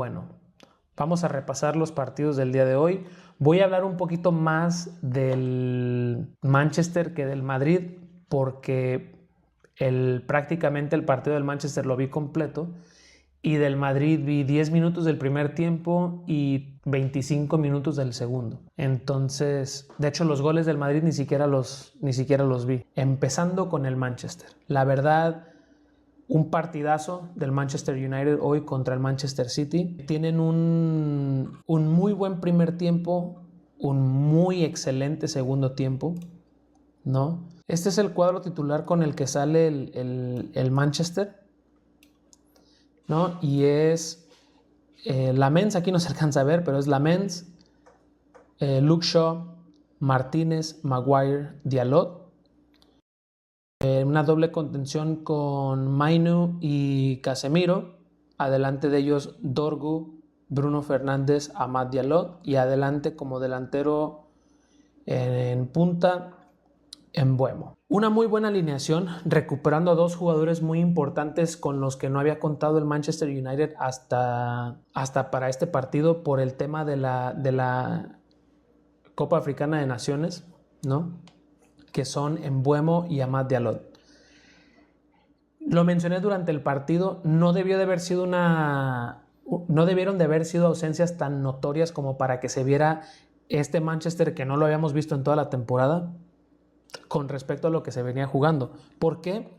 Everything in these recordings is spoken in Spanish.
Bueno, vamos a repasar los partidos del día de hoy. Voy a hablar un poquito más del Manchester que del Madrid, porque prácticamente el partido del Manchester lo vi completo y del Madrid vi 10 minutos del primer tiempo y 25 minutos del segundo. Entonces, de hecho, los goles del Madrid ni siquiera los vi. Empezando con el Manchester. La verdad, un partidazo del Manchester United hoy contra el Manchester City. Tienen un muy buen primer tiempo, un muy excelente segundo tiempo, ¿no? Este es el cuadro titular con el que sale el Manchester, ¿no? Y es Lamens, aquí no se alcanza a ver, pero es Lamens, Luke Shaw, Martínez, Maguire, Diallo. Una doble contención con Mainu y Casemiro. Adelante de ellos Dorgu, Bruno Fernández, Amad Diallo. Y adelante como delantero en punta, Mbeumo. Una muy buena alineación, recuperando a dos jugadores muy importantes con los que no había contado el Manchester United hasta para este partido por el tema de la Copa Africana de Naciones, ¿no? Que son Mbeumo y Amad Diallo. Lo mencioné durante el partido, no debieron de haber sido ausencias tan notorias como para que se viera este Manchester que no lo habíamos visto en toda la temporada con respecto a lo que se venía jugando. ¿Por qué?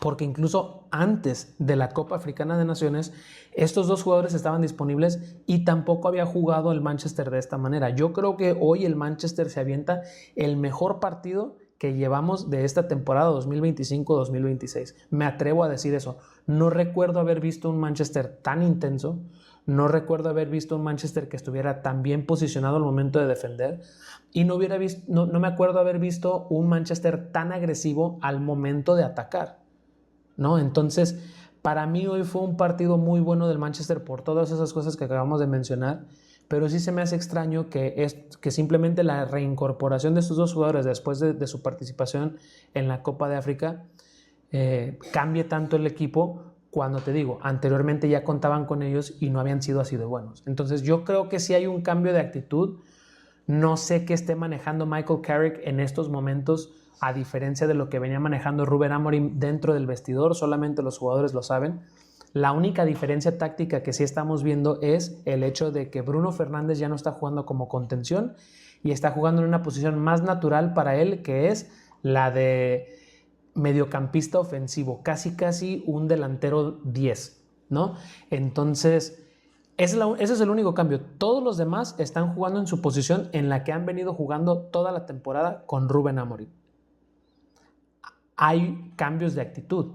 Porque incluso antes de la Copa Africana de Naciones, estos dos jugadores estaban disponibles y tampoco había jugado el Manchester de esta manera. Yo creo que hoy el Manchester se avienta el mejor partido que llevamos de esta temporada 2025-2026. Me atrevo a decir eso. No recuerdo haber visto un Manchester tan intenso, no recuerdo haber visto un Manchester que estuviera tan bien posicionado al momento de defender y no me acuerdo haber visto un Manchester tan agresivo al momento de atacar, ¿no? Entonces, para mí hoy fue un partido muy bueno del Manchester por todas esas cosas que acabamos de mencionar, pero sí se me hace extraño que simplemente la reincorporación de estos dos jugadores después de su participación en la Copa de África cambie tanto el equipo cuando, te digo, anteriormente ya contaban con ellos y no habían sido así de buenos. Entonces yo creo que sí hay un cambio de actitud. No sé qué esté manejando Michael Carrick en estos momentos, a diferencia de lo que venía manejando Ruben Amorim dentro del vestidor, solamente los jugadores lo saben. La única diferencia táctica que sí estamos viendo es el hecho de que Bruno Fernández ya no está jugando como contención y está jugando en una posición más natural para él, que es la de mediocampista ofensivo, casi un delantero 10, ¿no? Entonces, ese es el único cambio. Todos los demás están jugando en su posición en la que han venido jugando toda la temporada con Ruben Amorim. Hay cambios de actitud.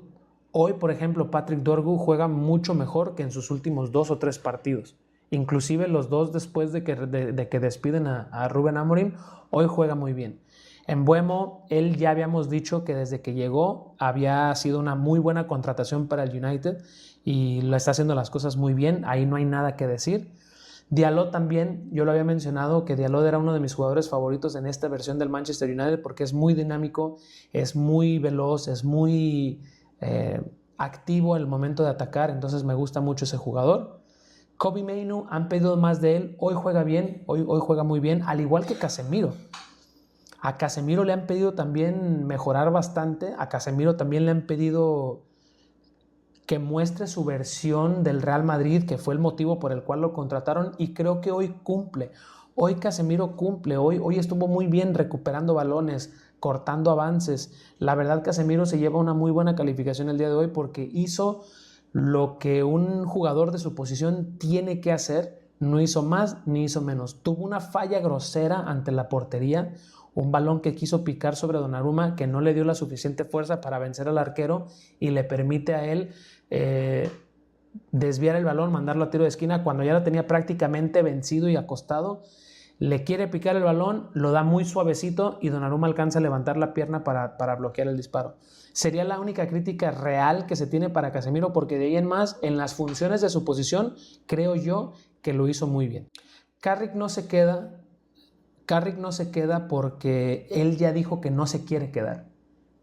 Hoy, por ejemplo, Patrick Dorgu juega mucho mejor que en sus últimos 2 o 3 partidos. Inclusive los dos después de que despiden a Ruben Amorim, hoy juega muy bien. Mbeumo, él ya habíamos dicho que desde que llegó había sido una muy buena contratación para el United y lo está haciendo las cosas muy bien, ahí no hay nada que decir. Diallo también, yo lo había mencionado que Diallo era uno de mis jugadores favoritos en esta versión del Manchester United porque es muy dinámico, es muy veloz, es muy activo en el momento de atacar, entonces me gusta mucho ese jugador. Kobbie Mainoo, han pedido más de él, hoy juega bien, hoy juega muy bien, al igual que Casemiro. A Casemiro le han pedido también mejorar bastante, a Casemiro también le han pedido que muestre su versión del Real Madrid, que fue el motivo por el cual lo contrataron, y creo que hoy cumple. Hoy Casemiro cumple, hoy estuvo muy bien recuperando balones, cortando avances. La verdad, Casemiro se lleva una muy buena calificación el día de hoy porque hizo lo que un jugador de su posición tiene que hacer, no hizo más ni hizo menos. Tuvo una falla grosera ante la portería, un balón que quiso picar sobre Donnarumma, que no le dio la suficiente fuerza para vencer al arquero y le permite a él desviar el balón, mandarlo a tiro de esquina cuando ya lo tenía prácticamente vencido y acostado. Le quiere picar el balón, lo da muy suavecito y Donnarumma alcanza a levantar la pierna para bloquear el disparo. Sería la única crítica real que se tiene para Casemiro, porque de ahí en más, en las funciones de su posición, creo yo que lo hizo muy bien. Carrick no se queda porque él ya dijo que no se quiere quedar.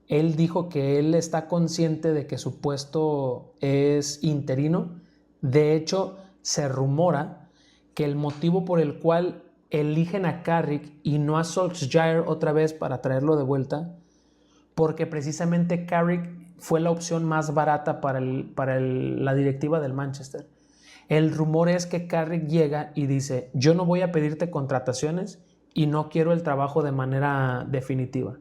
Él dijo que él está consciente de que su puesto es interino. De hecho, se rumora que el motivo por el cual eligen a Carrick y no a Solskjaer otra vez para traerlo de vuelta, porque precisamente Carrick fue la opción más barata para la directiva del Manchester. El rumor es que Carrick llega y dice: yo no voy a pedirte contrataciones y no quiero el trabajo de manera definitiva.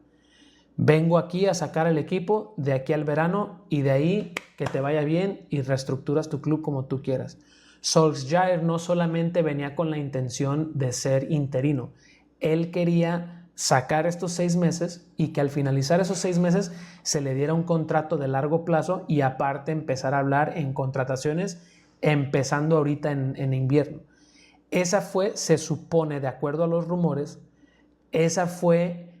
Vengo aquí a sacar el equipo de aquí al verano y de ahí que te vaya bien y reestructuras tu club como tú quieras. Solskjaer no solamente venía con la intención de ser interino, él quería sacar estos 6 meses y que al finalizar esos 6 meses se le diera un contrato de largo plazo y aparte empezar a hablar en contrataciones empezando ahorita en invierno. Esa fue, se supone, de acuerdo a los rumores, esa fue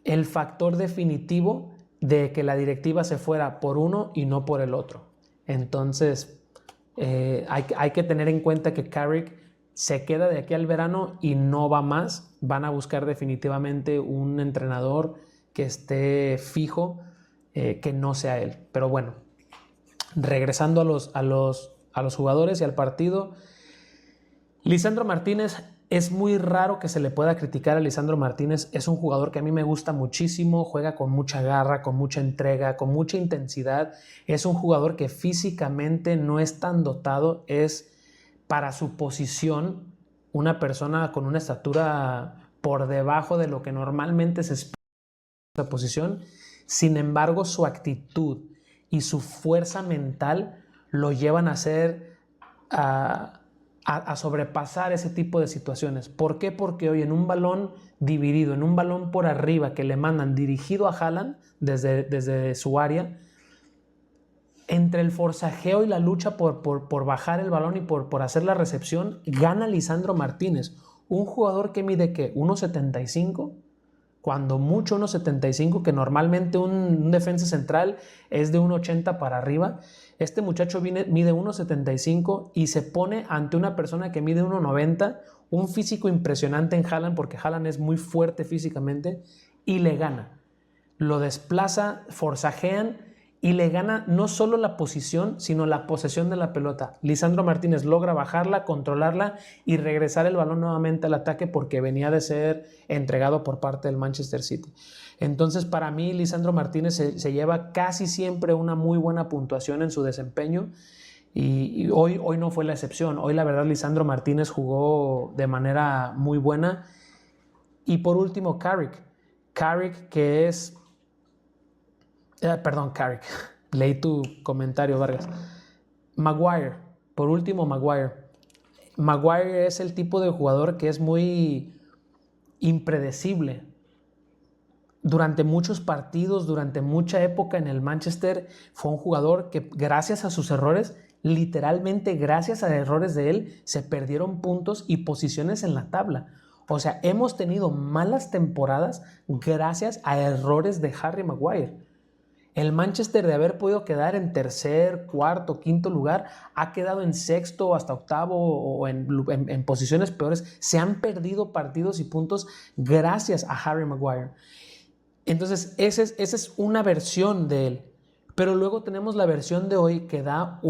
el factor definitivo de que la directiva se fuera por uno y no por el otro. Entonces, hay que tener en cuenta que Carrick se queda de aquí al verano y no va más. Van a buscar definitivamente un entrenador que esté fijo, que no sea él. Pero bueno, regresando a los jugadores y al partido, Lisandro Martínez, es muy raro que se le pueda criticar a Lisandro Martínez. Es un jugador que a mí me gusta muchísimo, juega con mucha garra, con mucha entrega, con mucha intensidad. Es un jugador que físicamente no es tan dotado, es para su posición una persona con una estatura por debajo de lo que normalmente se espera en esa posición. Sin embargo, su actitud y su fuerza mental lo llevan a ser a sobrepasar ese tipo de situaciones. ¿Por qué? Porque hoy en un balón dividido, en un balón por arriba que le mandan dirigido a Haaland desde su área, entre el forcejeo y la lucha por bajar el balón y por hacer la recepción, gana Lisandro Martínez, un jugador que mide ¿qué? 1.75, cuando mucho 1.75, que normalmente un defensa central es de 1.80 para arriba. Este muchacho mide 1.75 y se pone ante una persona que mide 1.90, un físico impresionante en Haaland, porque Haaland es muy fuerte físicamente, y le gana. Lo desplaza, forzajean y le gana no solo la posición, sino la posesión de la pelota. Lisandro Martínez logra bajarla, controlarla y regresar el balón nuevamente al ataque porque venía de ser entregado por parte del Manchester City. Entonces, para mí, Lisandro Martínez se lleva casi siempre una muy buena puntuación en su desempeño y hoy no fue la excepción. Hoy, la verdad, Lisandro Martínez jugó de manera muy buena. Y por último, Carrick, que es... perdón, Carrick. Leí tu comentario, Vargas. Maguire. Por último, Maguire. Maguire es el tipo de jugador que es muy impredecible. Durante muchos partidos, durante mucha época en el Manchester, fue un jugador que gracias a sus errores, literalmente gracias a errores de él, se perdieron puntos y posiciones en la tabla. O sea, hemos tenido malas temporadas gracias a errores de Harry Maguire. El Manchester, de haber podido quedar en tercer, cuarto, quinto lugar, ha quedado en sexto hasta octavo o en posiciones peores. Se han perdido partidos y puntos gracias a Harry Maguire. Entonces, esa es una versión de él. Pero luego tenemos la versión de hoy que da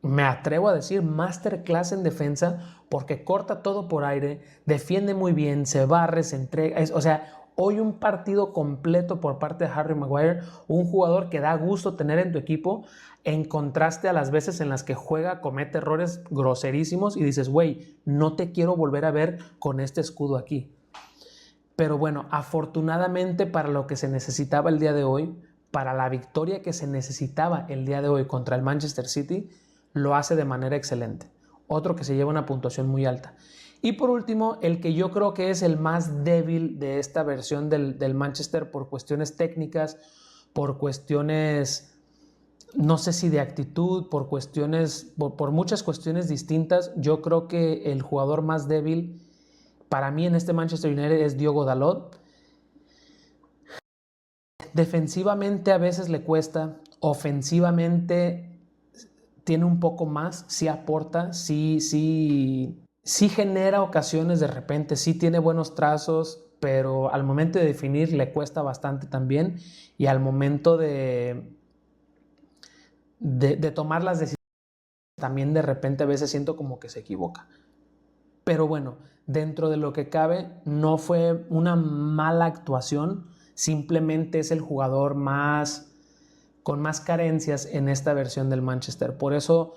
me atrevo a decir, masterclass en defensa, porque corta todo por aire, defiende muy bien, se barre, se entrega. O sea, hoy un partido completo por parte de Harry Maguire, un jugador que da gusto tener en tu equipo, en contraste a las veces en las que juega, comete errores groserísimos y dices, güey, no te quiero volver a ver con este escudo aquí. Pero bueno, afortunadamente para lo que se necesitaba el día de hoy, para la victoria que se necesitaba el día de hoy contra el Manchester City, lo hace de manera excelente. Otro que se lleva una puntuación muy alta. Y por último, el que yo creo que es el más débil de esta versión del Manchester por cuestiones técnicas, por cuestiones, no sé si de actitud, por muchas cuestiones distintas. Yo creo que el jugador más débil para mí en este Manchester United es Diogo Dalot. Defensivamente a veces le cuesta, ofensivamente tiene un poco más, sí aporta, sí genera ocasiones de repente, sí tiene buenos trazos, pero al momento de definir le cuesta bastante también y al momento de tomar las decisiones también de repente a veces siento como que se equivoca. Pero bueno, dentro de lo que cabe, no fue una mala actuación, simplemente es el jugador con más carencias en esta versión del Manchester. Por eso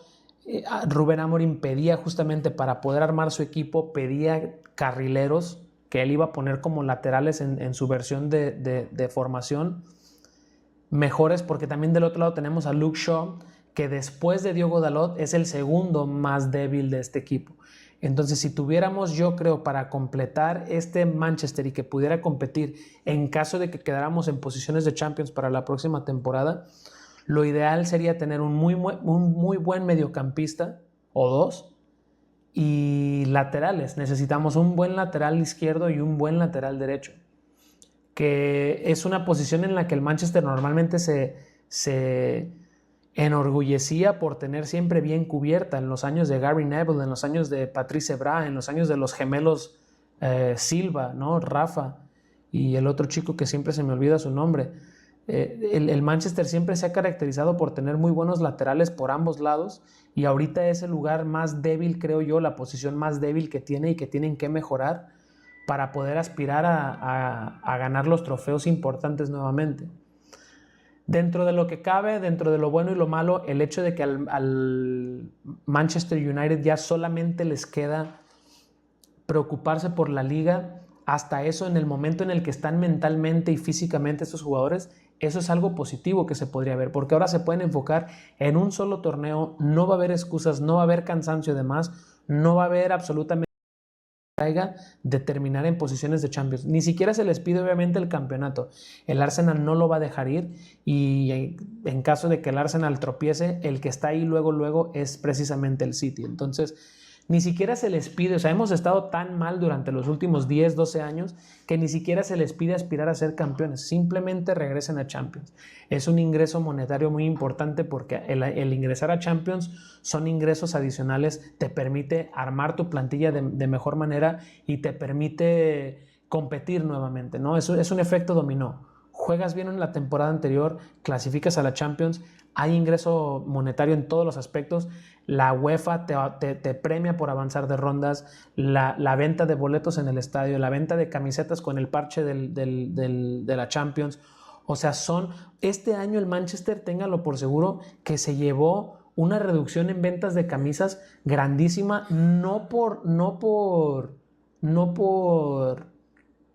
Rubén Amorim pedía justamente para poder armar su equipo, pedía carrileros que él iba a poner como laterales en su versión de formación mejores, porque también del otro lado tenemos a Luke Shaw, que después de Diogo Dalot es el segundo más débil de este equipo. Entonces, si tuviéramos, yo creo, para completar este Manchester y que pudiera competir en caso de que quedáramos en posiciones de Champions para la próxima temporada, lo ideal sería tener un muy buen mediocampista o dos y laterales. Necesitamos un buen lateral izquierdo y un buen lateral derecho, que es una posición en la que el Manchester normalmente se enorgullecía por tener siempre bien cubierta en los años de Gary Neville, en los años de Patrice Evra, en los años de los gemelos Silva, ¿no? Rafa y el otro chico que siempre se me olvida su nombre. El Manchester siempre se ha caracterizado por tener muy buenos laterales por ambos lados y ahorita es el lugar más débil, creo yo, la posición más débil que tiene y que tienen que mejorar para poder aspirar a ganar los trofeos importantes nuevamente. Dentro de lo que cabe, dentro de lo bueno y lo malo, el hecho de que al Manchester United ya solamente les queda preocuparse por la liga, hasta eso en el momento en el que están mentalmente y físicamente estos jugadores, eso es algo positivo que se podría ver, porque ahora se pueden enfocar en un solo torneo, no va a haber excusas, no va a haber cansancio de más, no va a haber absolutamente de terminar en posiciones de Champions. Ni siquiera se les pide obviamente el campeonato. El Arsenal no lo va a dejar ir y en caso de que el Arsenal tropiece, el que está ahí luego es precisamente el City. Entonces, ni siquiera se les pide, o sea, hemos estado tan mal durante los últimos 10, 12 años que ni siquiera se les pide aspirar a ser campeones, simplemente regresen a Champions. Es un ingreso monetario muy importante porque el ingresar a Champions son ingresos adicionales, te permite armar tu plantilla de mejor manera y te permite competir nuevamente, ¿no? Eso es un efecto dominó. Juegas bien en la temporada anterior, clasificas a la Champions, hay ingreso monetario en todos los aspectos, la UEFA te premia por avanzar de rondas, la venta de boletos en el estadio, la venta de camisetas con el parche de la Champions. O sea, este año el Manchester, téngalo por seguro, que se llevó una reducción en ventas de camisas grandísima, no por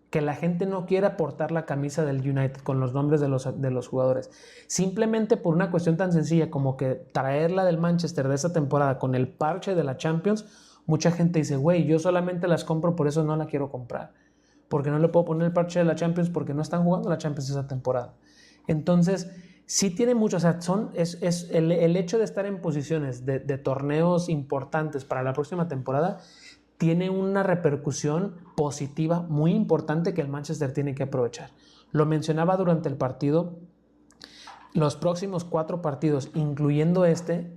que la gente no quiera portar la camisa del United con los nombres de los jugadores. Simplemente por una cuestión tan sencilla como que traerla del Manchester de esa temporada con el parche de la Champions, mucha gente dice, güey, yo solamente las compro, por eso no la quiero comprar. Porque no le puedo poner el parche de la Champions porque no están jugando la Champions esa temporada. Entonces, sí tiene mucho, o sea, es el hecho de estar en posiciones de torneos importantes para la próxima temporada tiene una repercusión positiva muy importante que el Manchester tiene que aprovechar. Lo mencionaba durante el partido, los próximos 4 partidos, incluyendo este,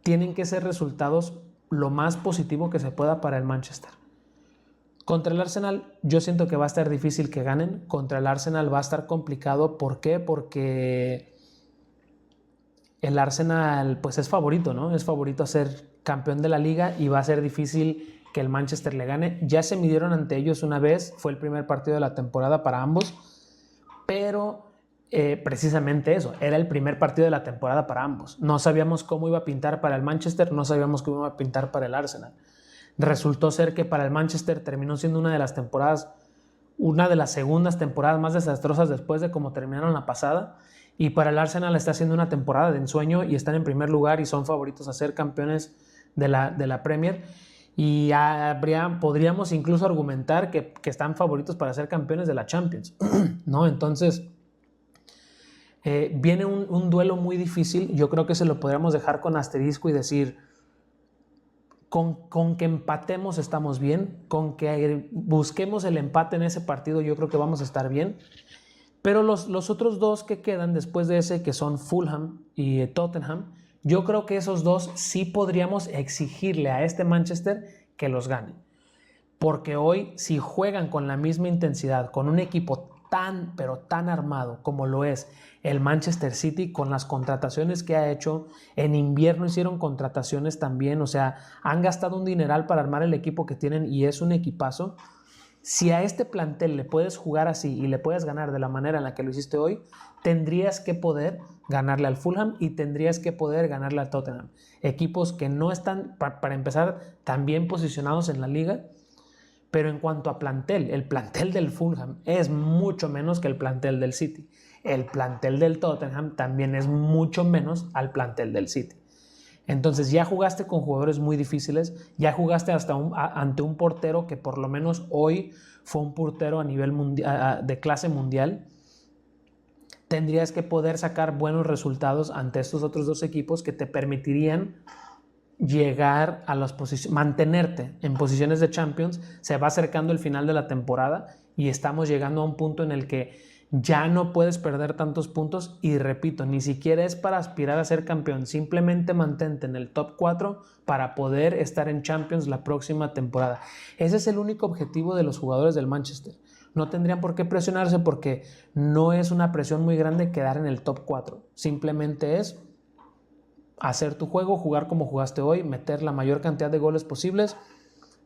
tienen que ser resultados lo más positivo que se pueda para el Manchester. Contra el Arsenal yo siento que va a estar difícil que ganen, contra el Arsenal va a estar complicado. ¿Por qué? Porque el Arsenal pues es favorito, ¿no? Es favorito a ser campeón de la liga y va a ser difícil que el Manchester le gane. Ya se midieron ante ellos una vez, fue el primer partido de la temporada para ambos, pero precisamente eso, era el primer partido de la temporada para ambos. No sabíamos cómo iba a pintar para el Manchester, no sabíamos cómo iba a pintar para el Arsenal. Resultó ser que para el Manchester terminó siendo una de las segundas temporadas más desastrosas después de cómo terminaron la pasada, y para el Arsenal está siendo una temporada de ensueño y están en primer lugar y son favoritos a ser campeones de la Premier. Y podríamos incluso argumentar que están favoritos para ser campeones de la Champions, ¿no? Entonces, viene un duelo muy difícil. Yo creo que se lo podríamos dejar con asterisco y decir, con que empatemos estamos bien, con que busquemos el empate en ese partido yo creo que vamos a estar bien. Pero los otros dos que quedan después de ese, que son Fulham y Tottenham, yo creo que esos dos sí podríamos exigirle a este Manchester que los gane. Porque hoy, si juegan con la misma intensidad, con un equipo tan, pero tan armado como lo es el Manchester City, con las contrataciones que ha hecho, en invierno hicieron contrataciones también, o sea, han gastado un dineral para armar el equipo que tienen y es un equipazo. Si a este plantel le puedes jugar así y le puedes ganar de la manera en la que lo hiciste hoy, tendrías que poder ganarle al Fulham y tendrías que poder ganarle al Tottenham. Equipos que no están, para empezar, tan bien posicionados en la liga. Pero en cuanto a plantel, el plantel del Fulham es mucho menos que el plantel del City. El plantel del Tottenham también es mucho menos al plantel del City. Entonces ya jugaste con jugadores muy difíciles, ya jugaste ante un portero que por lo menos hoy fue un portero a nivel de clase mundial. Tendrías que poder sacar buenos resultados ante estos otros dos equipos que te permitirían llegar a las posiciones, mantenerte en posiciones de Champions. Se va acercando el final de la temporada y estamos llegando a un punto en el que ya no puedes perder tantos puntos y repito, ni siquiera es para aspirar a ser campeón, simplemente mantente en el top 4 para poder estar en Champions la próxima temporada. Ese es el único objetivo de los jugadores del Manchester. No tendrían por qué presionarse porque no es una presión muy grande quedar en el top 4, simplemente es hacer tu juego, jugar como jugaste hoy, meter la mayor cantidad de goles posibles,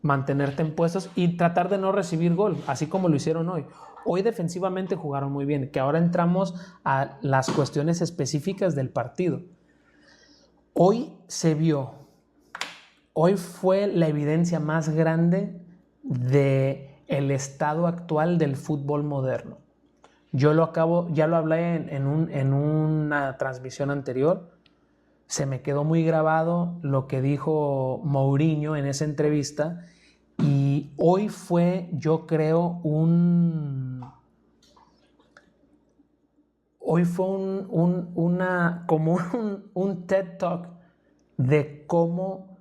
mantenerte en puestos y tratar de no recibir gol, así como lo hicieron hoy. Hoy defensivamente jugaron muy bien, que ahora entramos a las cuestiones específicas del partido. Hoy se vio, hoy fue la evidencia más grande del estado actual del fútbol moderno. Ya lo hablé en una transmisión anterior. Se me quedó muy grabado lo que dijo Mourinho en esa entrevista y hoy fue, yo creo, un TED Talk de cómo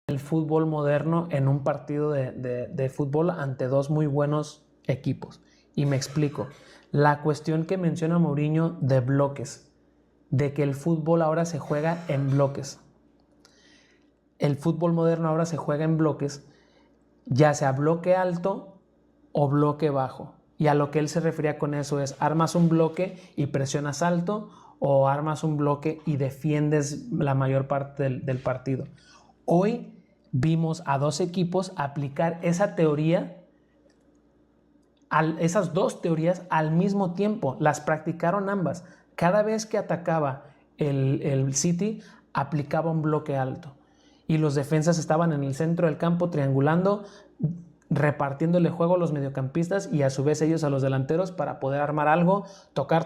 el fútbol moderno en un partido de fútbol ante dos muy buenos equipos. Y me explico. La cuestión que menciona Mourinho de bloques, de que el fútbol ahora se juega en bloques. El fútbol moderno ahora se juega en bloques, ya sea bloque alto o bloque bajo. Y a lo que él se refería con eso es, armas un bloque y presionas alto o armas un bloque y defiendes la mayor parte del partido. Hoy vimos a dos equipos aplicar esa teoría, esas dos teorías al mismo tiempo, las practicaron ambas. Cada vez que atacaba el City, aplicaba un bloque alto. Y los defensas estaban en el centro del campo triangulando, repartiéndole juego a los mediocampistas y a su vez ellos a los delanteros para poder armar algo, tocar,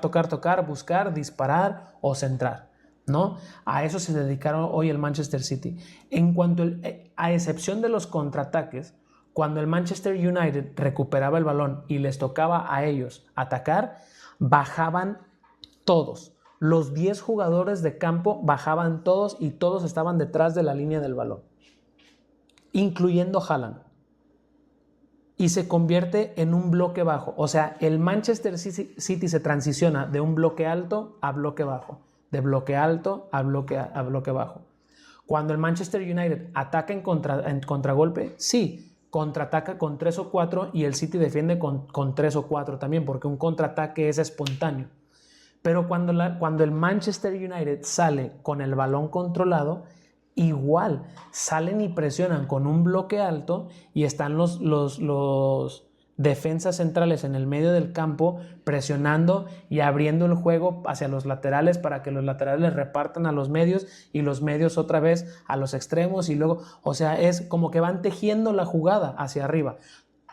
buscar, disparar o centrar, ¿no? A eso se dedicaron hoy el Manchester City. En cuanto a excepción de los contraataques, cuando el Manchester United recuperaba el balón y les tocaba a ellos atacar, bajaban todos. Los 10 jugadores de campo bajaban todos y todos estaban detrás de la línea del balón, incluyendo Haaland. Y se convierte en un bloque bajo. O sea, el Manchester City se transiciona de un bloque alto a bloque bajo, de bloque alto a bloque bajo. Cuando el Manchester United ataca en contragolpe, sí, contraataca con 3 o 4 y el City defiende con 3 o 4 también, porque un contraataque es espontáneo. Pero cuando el Manchester United sale con el balón controlado, igual salen y presionan con un bloque alto y están los defensas centrales en el medio del campo presionando y abriendo el juego hacia los laterales para que los laterales repartan a los medios y los medios otra vez a los extremos y luego, o sea, es como que van tejiendo la jugada hacia arriba,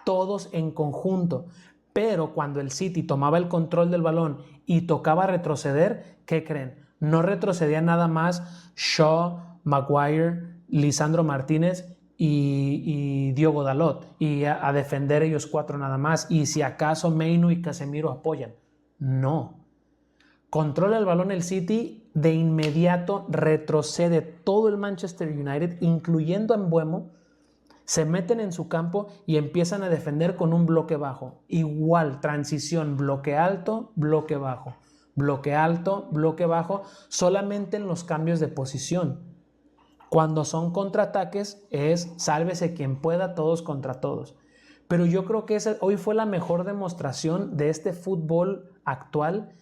todos en conjunto. Pero cuando el City tomaba el control del balón y tocaba retroceder, ¿qué creen? No retrocedía nada más Shaw, Maguire, Lisandro Martínez y Diogo Dalot y a defender ellos 4 nada más y si acaso Mainu y Casemiro apoyan. No. Controla el balón el City, de inmediato retrocede todo el Manchester United, incluyendo a Mbeumo, se meten en su campo y empiezan a defender con un bloque bajo. Igual, transición, bloque alto, bloque bajo. Bloque alto, bloque bajo, solamente en los cambios de posición. Cuando son contraataques es sálvese quien pueda, todos contra todos. Pero yo creo que hoy fue la mejor demostración de este fútbol actual,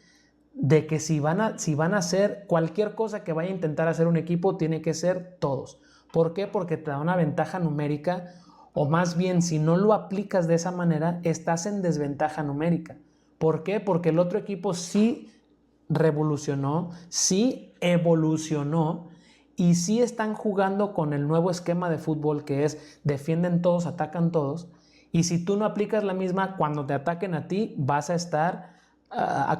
de que si van a hacer cualquier cosa que vaya a intentar hacer un equipo, tiene que ser todos. ¿Por qué? Porque te da una ventaja numérica, o más bien, si no lo aplicas de esa manera, estás en desventaja numérica. ¿Por qué? Porque el otro equipo sí revolucionó, sí evolucionó, y sí están jugando con el nuevo esquema de fútbol, que es defienden todos, atacan todos. Y si tú no aplicas la misma, cuando te ataquen a ti, vas a estar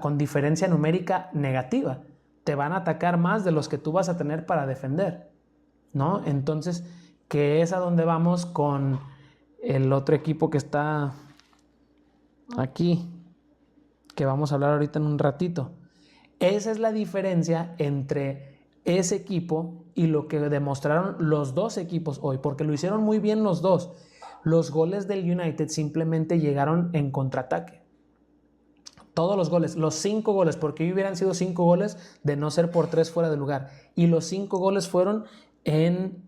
con diferencia numérica negativa. Te van a atacar más de los que tú vas a tener para defender, ¿no? Entonces, que es a donde vamos con el otro equipo que está aquí, que vamos a hablar ahorita en un ratito. Esa es la diferencia entre ese equipo y lo que demostraron los dos equipos hoy, porque lo hicieron muy bien los dos. Los goles del United simplemente llegaron en contraataque. Todos los goles, los 5 goles, porque hoy hubieran sido 5 goles de no ser por 3 fuera de lugar. Y los 5 goles fueron en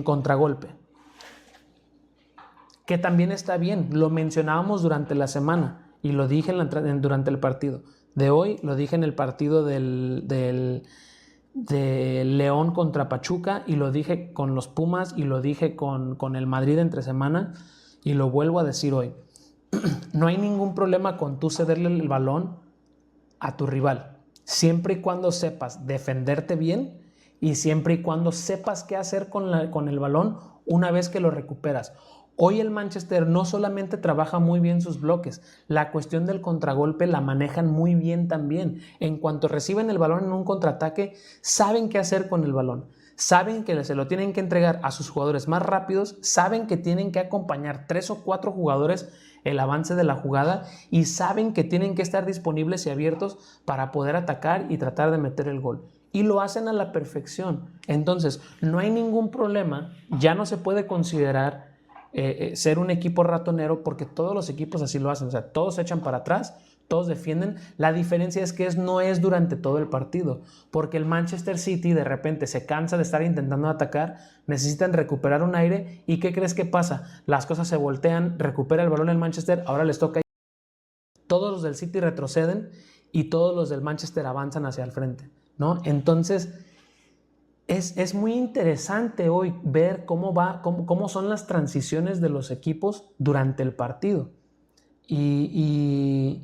contragolpe. Que también está bien, lo mencionábamos durante la semana y lo dije durante el partido de hoy, lo dije en el partido de León contra Pachuca, y lo dije con los Pumas, y lo dije con el Madrid entre semana, y lo vuelvo a decir hoy. No hay ningún problema con tú cederle el balón a tu rival, siempre y cuando sepas defenderte bien y siempre y cuando sepas qué hacer con el balón una vez que lo recuperas. Hoy el Manchester no solamente trabaja muy bien sus bloques, la cuestión del contragolpe la manejan muy bien también. En cuanto reciben el balón en un contraataque, saben qué hacer con el balón. Saben que se lo tienen que entregar a sus jugadores más rápidos, saben que tienen que acompañar 3 o 4 jugadores el avance de la jugada, y saben que tienen que estar disponibles y abiertos para poder atacar y tratar de meter el gol. Y lo hacen a la perfección. Entonces, no hay ningún problema, ya no se puede considerar ser un equipo ratonero, porque todos los equipos así lo hacen. O sea, todos se echan para atrás, todos defienden. La diferencia es que no es durante todo el partido, porque el Manchester City de repente se cansa de estar intentando atacar, necesitan recuperar un aire, y ¿qué crees que pasa? Las cosas se voltean, recupera el balón el Manchester, ahora les toca. Todos los del City retroceden y todos los del Manchester avanzan hacia el frente, ¿no? Entonces es muy interesante hoy ver cómo son las transiciones de los equipos durante el partido. Y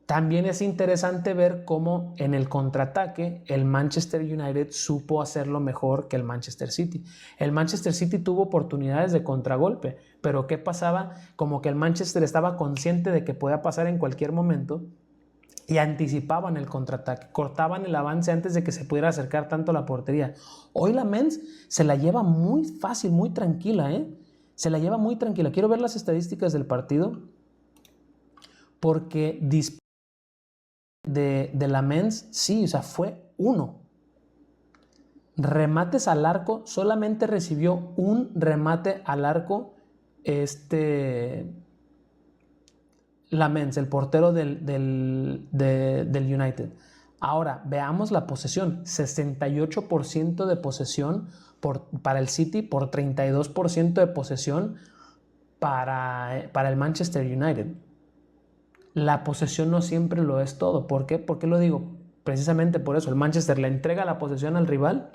también es interesante ver cómo en el contraataque el Manchester United supo hacerlo mejor que el Manchester City. El Manchester City tuvo oportunidades de contragolpe, pero ¿qué pasaba? Como que el Manchester estaba consciente de que podía pasar en cualquier momento y anticipaban el contraataque, cortaban el avance antes de que se pudiera acercar tanto a la portería. Hoy la Mens se la lleva muy fácil, muy tranquila, se la lleva muy tranquila. Quiero ver las estadísticas del partido, porque de la Mens, sí, o sea, fue 1. Remates al arco, solamente recibió un remate al arco la Mens, el portero del United. Ahora, veamos la posesión. 68% de posesión para el City, por 32% de posesión para el Manchester United. La posesión no siempre lo es todo. ¿Por qué? ¿Por qué lo digo? Precisamente por eso. El Manchester le entrega la posesión al rival,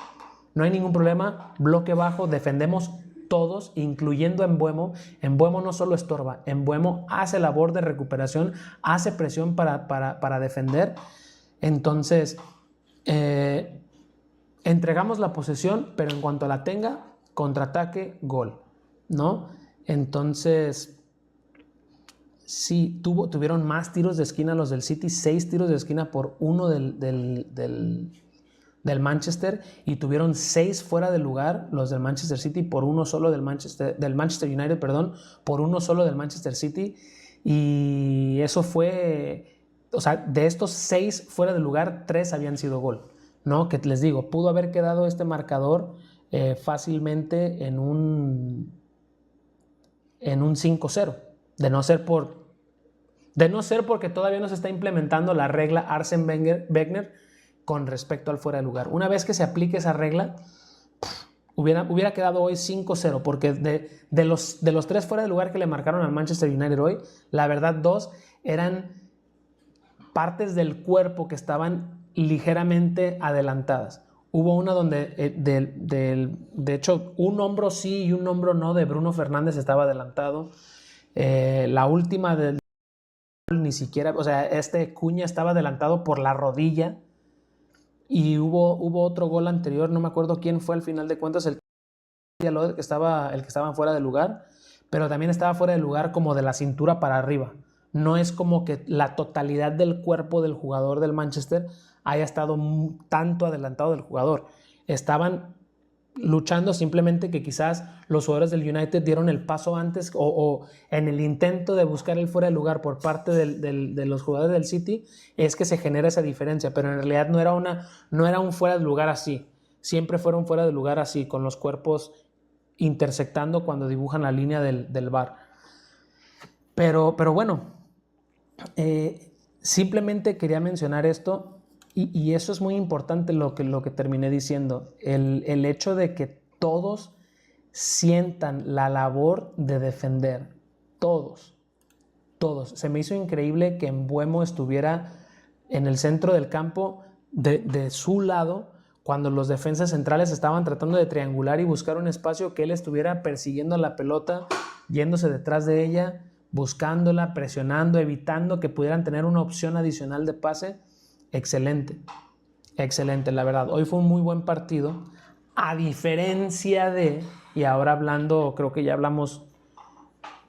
no hay ningún problema, bloque bajo, defendemos todos, incluyendo Mbeumo. Mbeumo no solo estorba, Mbeumo hace labor de recuperación, hace presión para defender. Entonces, entregamos la posesión, pero en cuanto la tenga, contraataque, gol, ¿no? Entonces, sí, tuvieron más tiros de esquina los del City, 6 tiros de esquina por 1 del Manchester, y tuvieron 6 fuera de lugar los del Manchester City por 1 solo del Manchester United, por 1 solo del Manchester City. Y eso fue, o sea, de estos 6 fuera de lugar, 3 habían sido gol, ¿no? Que les digo, pudo haber quedado este marcador fácilmente en un 5-0, de no ser porque todavía no se está implementando la regla Arsene Wenger con respecto al fuera de lugar. Una vez que se aplique esa regla, hubiera quedado hoy 5-0, porque de los 3 fuera de lugar que le marcaron al Manchester United hoy, la verdad 2 eran partes del cuerpo que estaban ligeramente adelantadas. Hubo una donde, de hecho, un hombro sí y un hombro no de Bruno Fernández estaba adelantado. La última ni siquiera, o sea, Cuña estaba adelantado por la rodilla. Y hubo otro gol anterior, no me acuerdo quién fue al final de cuentas, el que estaba fuera de lugar, pero también estaba fuera de lugar como de la cintura para arriba. No es como que la totalidad del cuerpo del jugador del Manchester haya estado tanto adelantado del jugador. Estaban luchando, simplemente que quizás los jugadores del United dieron el paso antes o en el intento de buscar el fuera de lugar por parte de los jugadores del City es que se genera esa diferencia, pero en realidad no era un fuera de lugar así. Siempre fueron fuera de lugar así, con los cuerpos intersectando cuando dibujan la línea del VAR. Pero bueno, simplemente quería mencionar esto. Y eso es muy importante lo que terminé diciendo, el hecho de que todos sientan la labor de defender, todos. Se me hizo increíble que Mbeumo estuviera en el centro del campo de su lado cuando los defensas centrales estaban tratando de triangular y buscar un espacio, que él estuviera persiguiendo la pelota, yéndose detrás de ella, buscándola, presionando, evitando que pudieran tener una opción adicional de pase. Excelente, la verdad. Hoy fue un muy buen partido, a diferencia y ahora hablando, creo que ya hablamos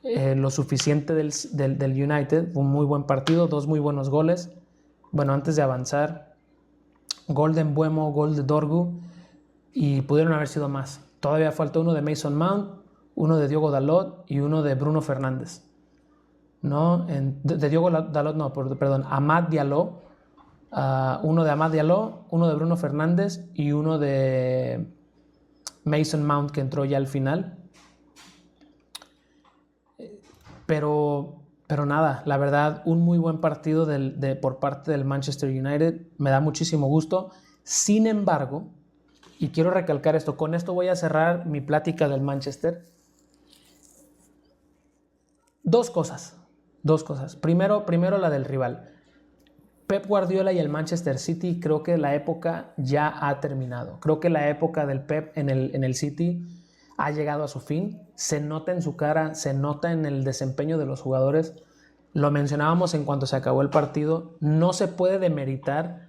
lo suficiente del United, fue un muy buen partido, 2 muy buenos goles. Bueno, antes de avanzar, gol de Mbeumo, gol de Dorgu, y pudieron haber sido más. Todavía falta uno de Mason Mount, uno de Diogo Dalot y uno de Bruno Fernández. ¿No? De Diogo Dalot, no, perdón, Amad Diallo. Uno de Amad Diallo, uno de Bruno Fernández y uno de Mason Mount, que entró ya al final. Pero nada, la verdad, un muy buen partido por parte del Manchester United. Me da muchísimo gusto. Sin embargo, y quiero recalcar esto, con esto voy a cerrar mi plática del Manchester. Dos cosas. Primero la del rival. Pep Guardiola y el Manchester City, creo que la época ya ha terminado. Creo que la época del Pep en el City ha llegado a su fin. Se nota en su cara, se nota en el desempeño de los jugadores. Lo mencionábamos en cuanto se acabó el partido. No se puede demeritar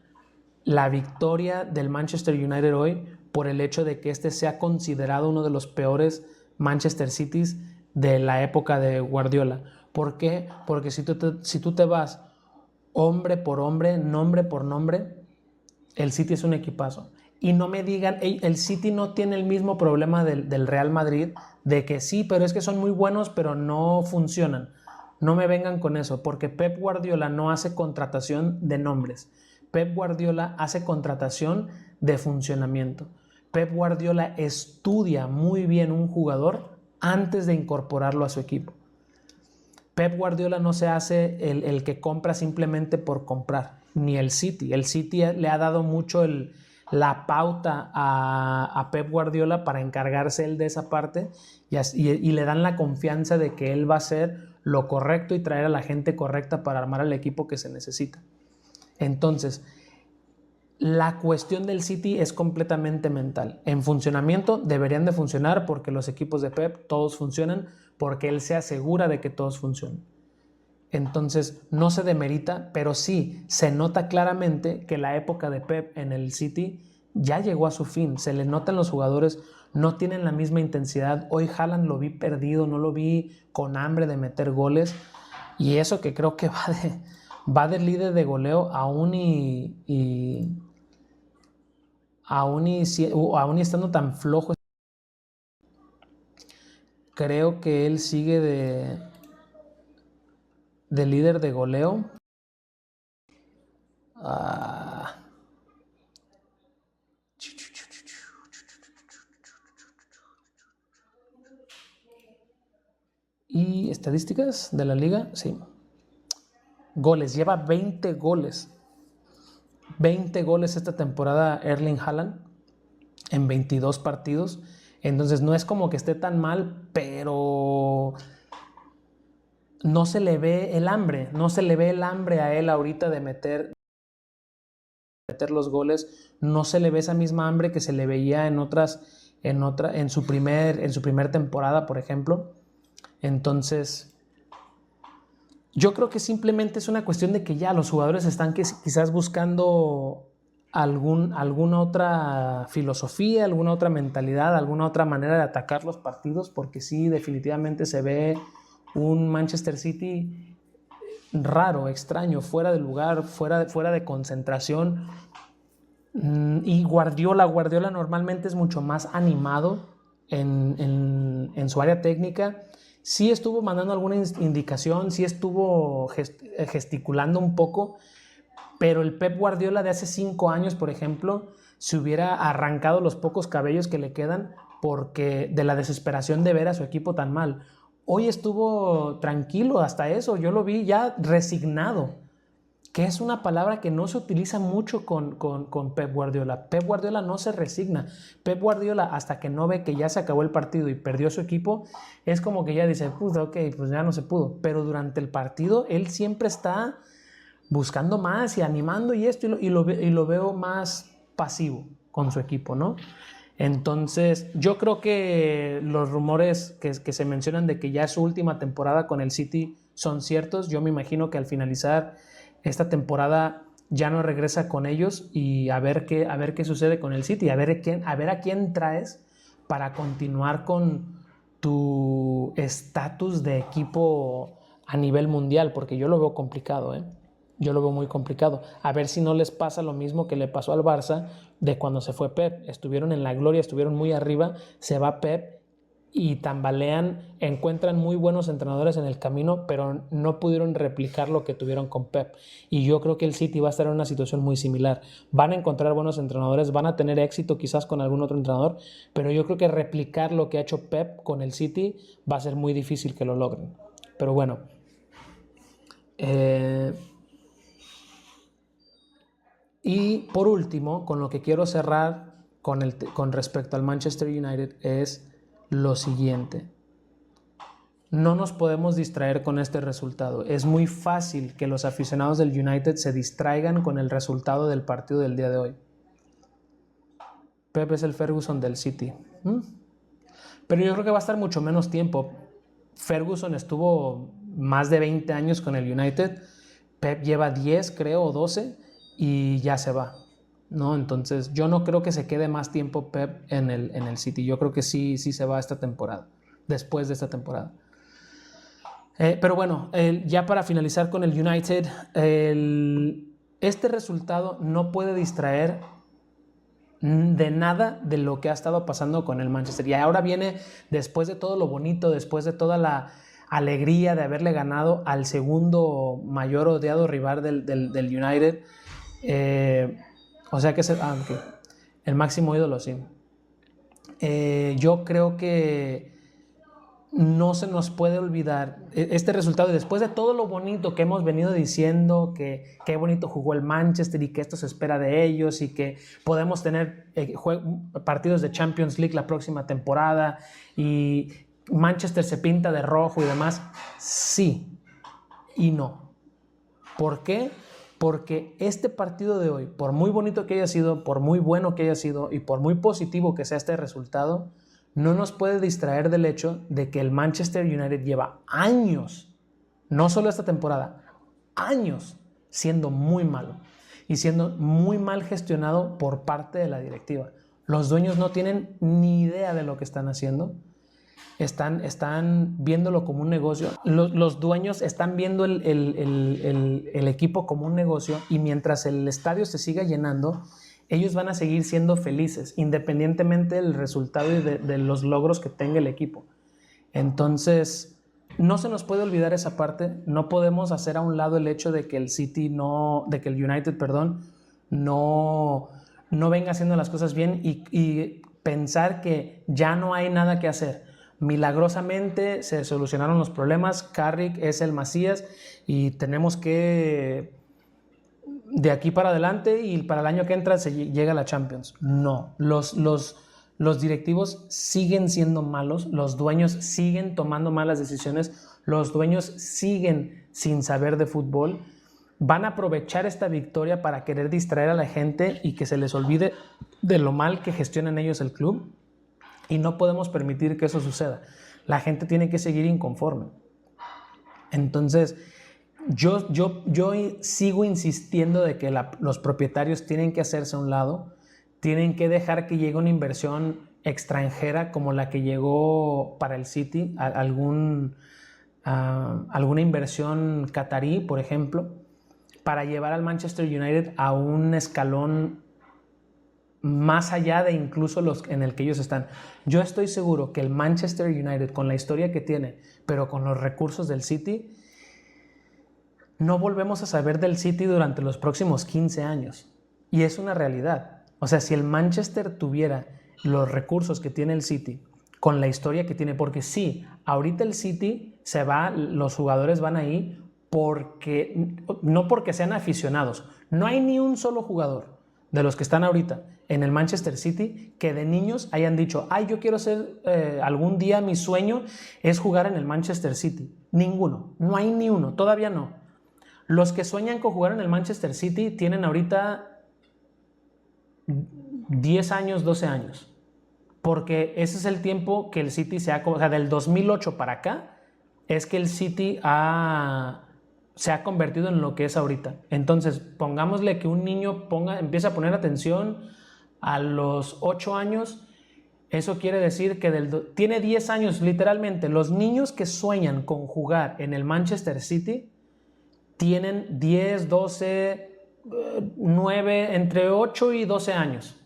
la victoria del Manchester United hoy por el hecho de que este sea considerado uno de los peores Manchester Cities de la época de Guardiola. ¿Por qué? Porque si tú te vas hombre por hombre, nombre por nombre, el City es un equipazo. Y no me digan, el City no tiene el mismo problema del Real Madrid, de que sí, pero es que son muy buenos, pero no funcionan. No me vengan con eso, porque Pep Guardiola no hace contratación de nombres. Pep Guardiola hace contratación de funcionamiento. Pep Guardiola estudia muy bien un jugador antes de incorporarlo a su equipo. Pep Guardiola no se hace el que compra simplemente por comprar, ni el City. El City le ha dado mucho la pauta a Pep Guardiola para encargarse él de esa parte y le dan la confianza de que él va a hacer lo correcto y traer a la gente correcta para armar el equipo que se necesita. Entonces, la cuestión del City es completamente mental. En funcionamiento deberían de funcionar porque los equipos de Pep todos funcionan, porque él se asegura de que todos funcionen. Entonces no se demerita, pero sí se nota claramente que la época de Pep en el City ya llegó a su fin. Se le notan los jugadores, no tienen la misma intensidad. Hoy Haaland lo vi perdido, no lo vi con hambre de meter goles. Y eso que creo que va de líder de goleo aún estando tan flojo. Creo que él sigue de líder de goleo. ¿Y estadísticas de la liga? Sí. Goles, lleva 20 goles. 20 goles esta temporada Erling Haaland en 22 partidos. Entonces no es como que esté tan mal, pero no se le ve el hambre, no se le ve el hambre a él ahorita de meter los goles, no se le ve esa misma hambre que se le veía en su primer temporada, por ejemplo. Entonces, yo creo que simplemente es una cuestión de que ya los jugadores están quizás buscando alguna otra filosofía, alguna otra mentalidad, alguna otra manera de atacar los partidos, porque sí, definitivamente se ve un Manchester City raro, extraño, fuera de lugar, fuera de concentración. Y Guardiola normalmente es mucho más animado en su área técnica. Sí estuvo mandando alguna indicación, sí estuvo gesticulando un poco, pero el Pep Guardiola de hace 5 años, por ejemplo, se hubiera arrancado los pocos cabellos que le quedan porque de la desesperación de ver a su equipo tan mal. Hoy estuvo tranquilo, hasta eso, yo lo vi ya resignado, que es una palabra que no se utiliza mucho con Pep Guardiola. Pep Guardiola no se resigna. Pep Guardiola, hasta que no ve que ya se acabó el partido y perdió su equipo, es como que ya dice, ok, pues ya no se pudo. Pero durante el partido, él siempre está buscando más y animando y esto, y lo veo más pasivo con su equipo, ¿no? Entonces, yo creo que los rumores que se mencionan de que ya es su última temporada con el City son ciertos. Yo me imagino que al finalizar esta temporada ya no regresa con ellos, y a ver qué sucede con el City, a ver a quién traes para continuar con tu estatus de equipo a nivel mundial, porque yo lo veo complicado, ¿eh? Yo lo veo muy complicado. A ver si no les pasa lo mismo que le pasó al Barça de cuando se fue Pep. Estuvieron en la gloria, estuvieron muy arriba, se va Pep y tambalean, encuentran muy buenos entrenadores en el camino, pero no pudieron replicar lo que tuvieron con Pep. Y yo creo que el City va a estar en una situación muy similar. Van a encontrar buenos entrenadores, van a tener éxito quizás con algún otro entrenador, pero yo creo que replicar lo que ha hecho Pep con el City va a ser muy difícil que lo logren. Pero bueno, y por último, con lo que quiero cerrar con respecto al Manchester United es lo siguiente. No nos podemos distraer con este resultado. Es muy fácil que los aficionados del United se distraigan con el resultado del partido del día de hoy. Pep es el Ferguson del City. Pero yo creo que va a estar mucho menos tiempo. Ferguson estuvo más de 20 años con el United. Pep lleva 10, creo, o 12, y ya se va, ¿no? Entonces yo no creo que se quede más tiempo Pep en el City. Yo creo que sí se va esta temporada, después de esta temporada. Pero bueno, ya para finalizar con el United, este resultado no puede distraer de nada de lo que ha estado pasando con el Manchester. Y ahora viene, después de todo lo bonito, después de toda la alegría de haberle ganado al segundo mayor odiado rival del United, o sea que es el máximo ídolo, sí. Yo creo que no se nos puede olvidar este resultado, y después de todo lo bonito que hemos venido diciendo, que qué bonito jugó el Manchester y que esto se espera de ellos y que podemos tener partidos de Champions League la próxima temporada y Manchester se pinta de rojo y demás. Sí y no. ¿Por qué? Porque este partido de hoy, por muy bonito que haya sido, por muy bueno que haya sido y por muy positivo que sea este resultado, no nos puede distraer del hecho de que el Manchester United lleva años, no solo esta temporada, años siendo muy malo y siendo muy mal gestionado por parte de la directiva. Los dueños no tienen ni idea de lo que están haciendo. Están viéndolo como un negocio. Los dueños están viendo el equipo como un negocio, y mientras el estadio se siga llenando, ellos van a seguir siendo felices, independientemente del resultado y de los logros que tenga el equipo. Entonces, no se nos puede olvidar esa parte. No podemos hacer a un lado el hecho de que el United, no venga haciendo las cosas bien y pensar que ya no hay nada que hacer. Milagrosamente se solucionaron los problemas. Carrick es el Macías y tenemos que, de aquí para adelante y para el año que entra, se llega a la Champions. No, los los directivos siguen siendo malos, los dueños siguen tomando malas decisiones, los dueños siguen sin saber de fútbol, van a aprovechar esta victoria para querer distraer a la gente y que se les olvide de lo mal que gestionan ellos el club, y no podemos permitir que eso suceda. La gente tiene que seguir inconforme. Entonces, yo sigo insistiendo de que los propietarios tienen que hacerse a un lado, tienen que dejar que llegue una inversión extranjera como la que llegó para el City, alguna inversión catarí, por ejemplo, para llevar al Manchester United a un escalón más allá de incluso los en el que ellos están. Yo estoy seguro que el Manchester United, con la historia que tiene, pero con los recursos del City, no volvemos a saber del City durante los próximos 15 años. Y es una realidad. O sea, si el Manchester tuviera los recursos que tiene el City, con la historia que tiene, porque sí, ahorita el City se va, los jugadores van ahí no porque sean aficionados. No hay ni un solo jugador de los que están ahorita en el Manchester City que de niños hayan dicho, yo quiero ser, algún día mi sueño es jugar en el Manchester City. Ninguno, no hay ni uno, todavía no. Los que sueñan con jugar en el Manchester City tienen ahorita 10 años, 12 años, porque ese es el tiempo que el City del 2008 para acá, es que el City se ha convertido en lo que es ahorita. Entonces, pongámosle que un niño empieza a poner atención a los 8 años, eso quiere decir que tiene 10 años, literalmente. Los niños que sueñan con jugar en el Manchester City tienen 10, 12, 9, entre 8 y 12 años.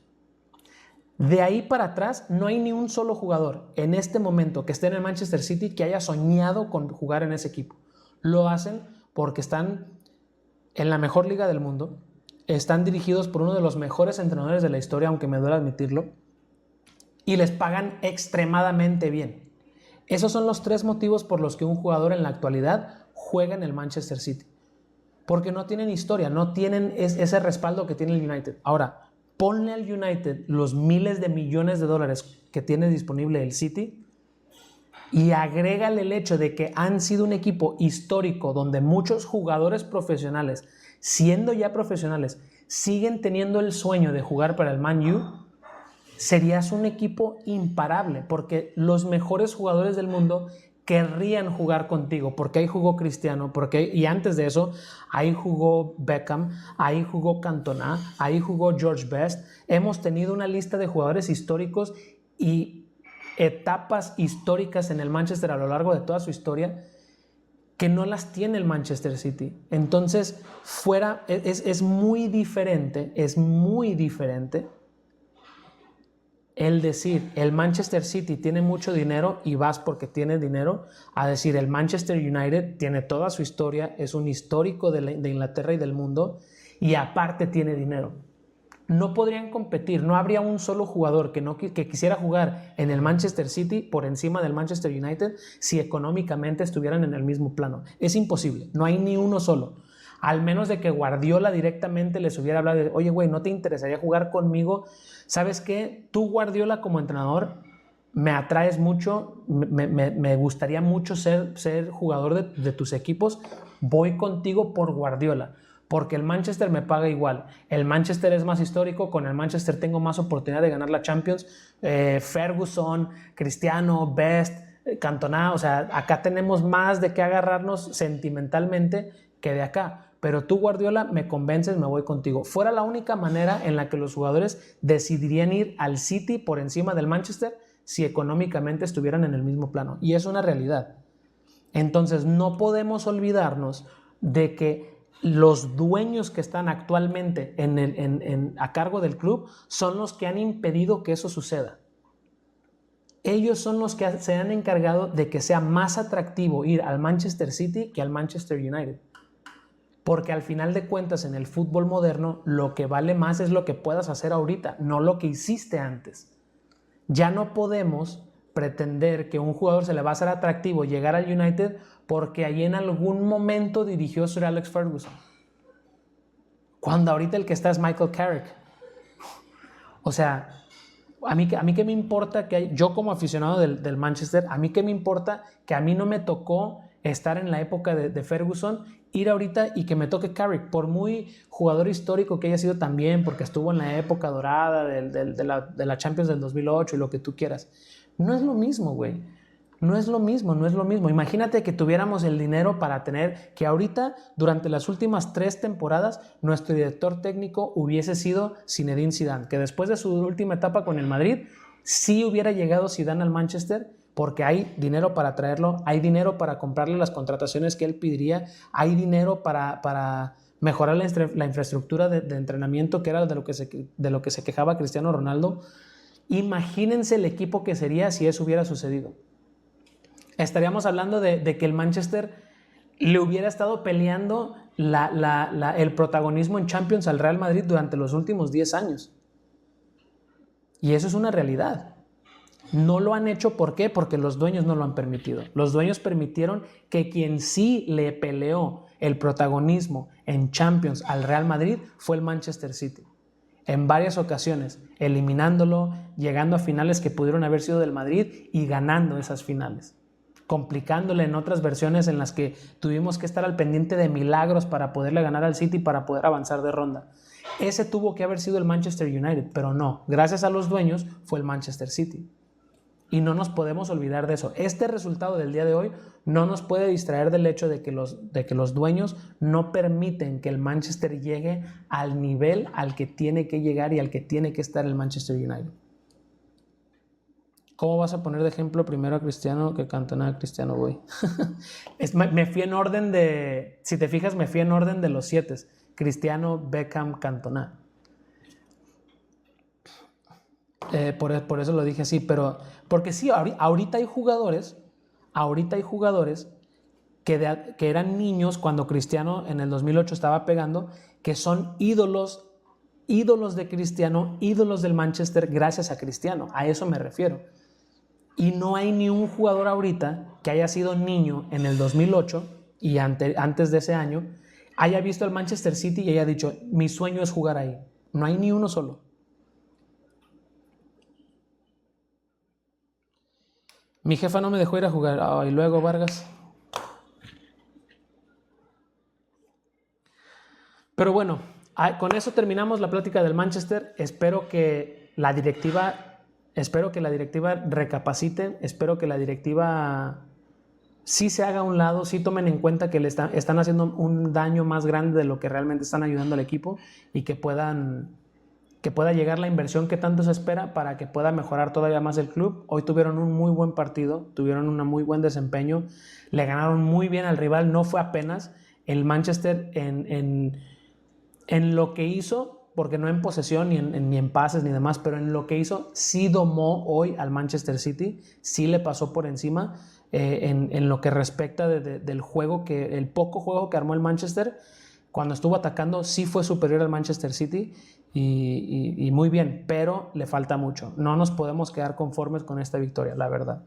De ahí para atrás no hay ni un solo jugador en este momento que esté en el Manchester City que haya soñado con jugar en ese equipo. Lo hacen porque están en la mejor liga del mundo, están dirigidos por uno de los mejores entrenadores de la historia, aunque me duele admitirlo, y les pagan extremadamente bien. Esos son los 3 motivos por los que un jugador en la actualidad juega en el Manchester City. Porque no tienen historia, no tienen ese respaldo que tiene el United. Ahora, ponle al United los miles de millones de dólares que tiene disponible el City y agrégale el hecho de que han sido un equipo histórico donde muchos jugadores profesionales, siendo ya profesionales, siguen teniendo el sueño de jugar para el Man U, serías un equipo imparable, porque los mejores jugadores del mundo querrían jugar contigo, porque ahí jugó Cristiano, y antes de eso, ahí jugó Beckham, ahí jugó Cantona, ahí jugó George Best. Hemos tenido una lista de jugadores históricos y etapas históricas en el Manchester a lo largo de toda su historia que no las tiene el Manchester City. Entonces, es muy diferente el decir el Manchester City tiene mucho dinero y vas porque tiene dinero, a decir el Manchester United tiene toda su historia, es un histórico de Inglaterra y del mundo y aparte tiene dinero. No podrían competir, no habría un solo jugador que quisiera jugar en el Manchester City por encima del Manchester United si económicamente estuvieran en el mismo plano. Es imposible, no hay ni uno solo. Al menos de que Guardiola directamente les hubiera hablado de, oye, güey, ¿no te interesaría jugar conmigo? ¿Sabes qué? Tú, Guardiola, como entrenador, me atraes mucho, me gustaría mucho ser jugador de tus equipos. Voy contigo por Guardiola, porque el Manchester me paga igual. El Manchester es más histórico, con el Manchester tengo más oportunidad de ganar la Champions. Ferguson, Cristiano, Best, Cantona, o sea, acá tenemos más de qué agarrarnos sentimentalmente que de acá. Pero tú, Guardiola, me convences, me voy contigo. Fuera la única manera en la que los jugadores decidirían ir al City por encima del Manchester si económicamente estuvieran en el mismo plano. Y es una realidad. Entonces, no podemos olvidarnos de que los dueños que están actualmente a cargo del club son los que han impedido que eso suceda. Ellos son los que se han encargado de que sea más atractivo ir al Manchester City que al Manchester United. Porque al final de cuentas en el fútbol moderno lo que vale más es lo que puedas hacer ahorita, no lo que hiciste antes. Ya no podemos pretender que a un jugador se le va a hacer atractivo llegar al United porque allí en algún momento dirigió Sir Alex Ferguson. Cuando ahorita el que está es Michael Carrick. O sea, A mí qué me importa yo como aficionado del Manchester, a mí qué me importa que a mí no me tocó estar en la época de Ferguson, ir ahorita y que me toque Carrick, por muy jugador histórico que haya sido también, porque estuvo en la época dorada de la Champions del 2008 y lo que tú quieras. No es lo mismo, güey. No es lo mismo, no es lo mismo. Imagínate que tuviéramos el dinero para tener, que ahorita, durante las últimas 3 temporadas, nuestro director técnico hubiese sido Zinedine Zidane, que después de su última etapa con el Madrid, sí hubiera llegado Zidane al Manchester, porque hay dinero para traerlo, hay dinero para comprarle las contrataciones que él pediría, hay dinero para mejorar la infraestructura de entrenamiento, que era de lo que se quejaba Cristiano Ronaldo. Imagínense el equipo que sería si eso hubiera sucedido. Estaríamos hablando de que el Manchester le hubiera estado peleando el protagonismo en Champions al Real Madrid durante los últimos 10 años. Y eso es una realidad. No lo han hecho, ¿por qué? Porque los dueños no lo han permitido. Los dueños permitieron que quien sí le peleó el protagonismo en Champions al Real Madrid fue el Manchester City. En varias ocasiones, eliminándolo, llegando a finales que pudieron haber sido del Madrid y ganando esas finales, complicándole en otras versiones en las que tuvimos que estar al pendiente de milagros para poderle ganar al City, para poder avanzar de ronda. Ese tuvo que haber sido el Manchester United, pero no, gracias a los dueños fue el Manchester City. Y no nos podemos olvidar de eso. Este resultado del día de hoy no nos puede distraer del hecho de que los dueños no permiten que el Manchester llegue al nivel al que tiene que llegar y al que tiene que estar el Manchester United. ¿Cómo vas a poner de ejemplo primero a Cristiano que Cantona a Cristiano, güey? Me fui en orden de... Si te fijas, me fui en orden de los 7. Cristiano, Beckham, Cantona. Por eso lo dije así, pero... Porque sí, ahorita hay jugadores que eran niños cuando Cristiano en el 2008 estaba pegando, que son ídolos de Cristiano, ídolos del Manchester gracias a Cristiano. A eso me refiero. Y no hay ni un jugador ahorita que haya sido niño en el 2008 y antes de ese año, haya visto el Manchester City y haya dicho, mi sueño es jugar ahí. No hay ni uno solo. Mi jefa no me dejó ir a jugar. Y luego, Vargas. Pero bueno, con eso terminamos la plática del Manchester. Espero que la directiva recapacite, espero que la directiva sí se haga a un lado, sí tomen en cuenta que están haciendo un daño más grande de lo que realmente están ayudando al equipo y que pueda llegar la inversión que tanto se espera para que pueda mejorar todavía más el club. Hoy tuvieron un muy buen partido, tuvieron un muy buen desempeño, le ganaron muy bien al rival, no fue apenas el Manchester en lo que hizo, porque no en posesión, ni en pases, ni demás, pero en lo que hizo, sí domó hoy al Manchester City, sí le pasó por encima en lo que respecta del juego, el poco juego que armó el Manchester, cuando estuvo atacando, sí fue superior al Manchester City y muy bien, pero le falta mucho. No nos podemos quedar conformes con esta victoria, la verdad.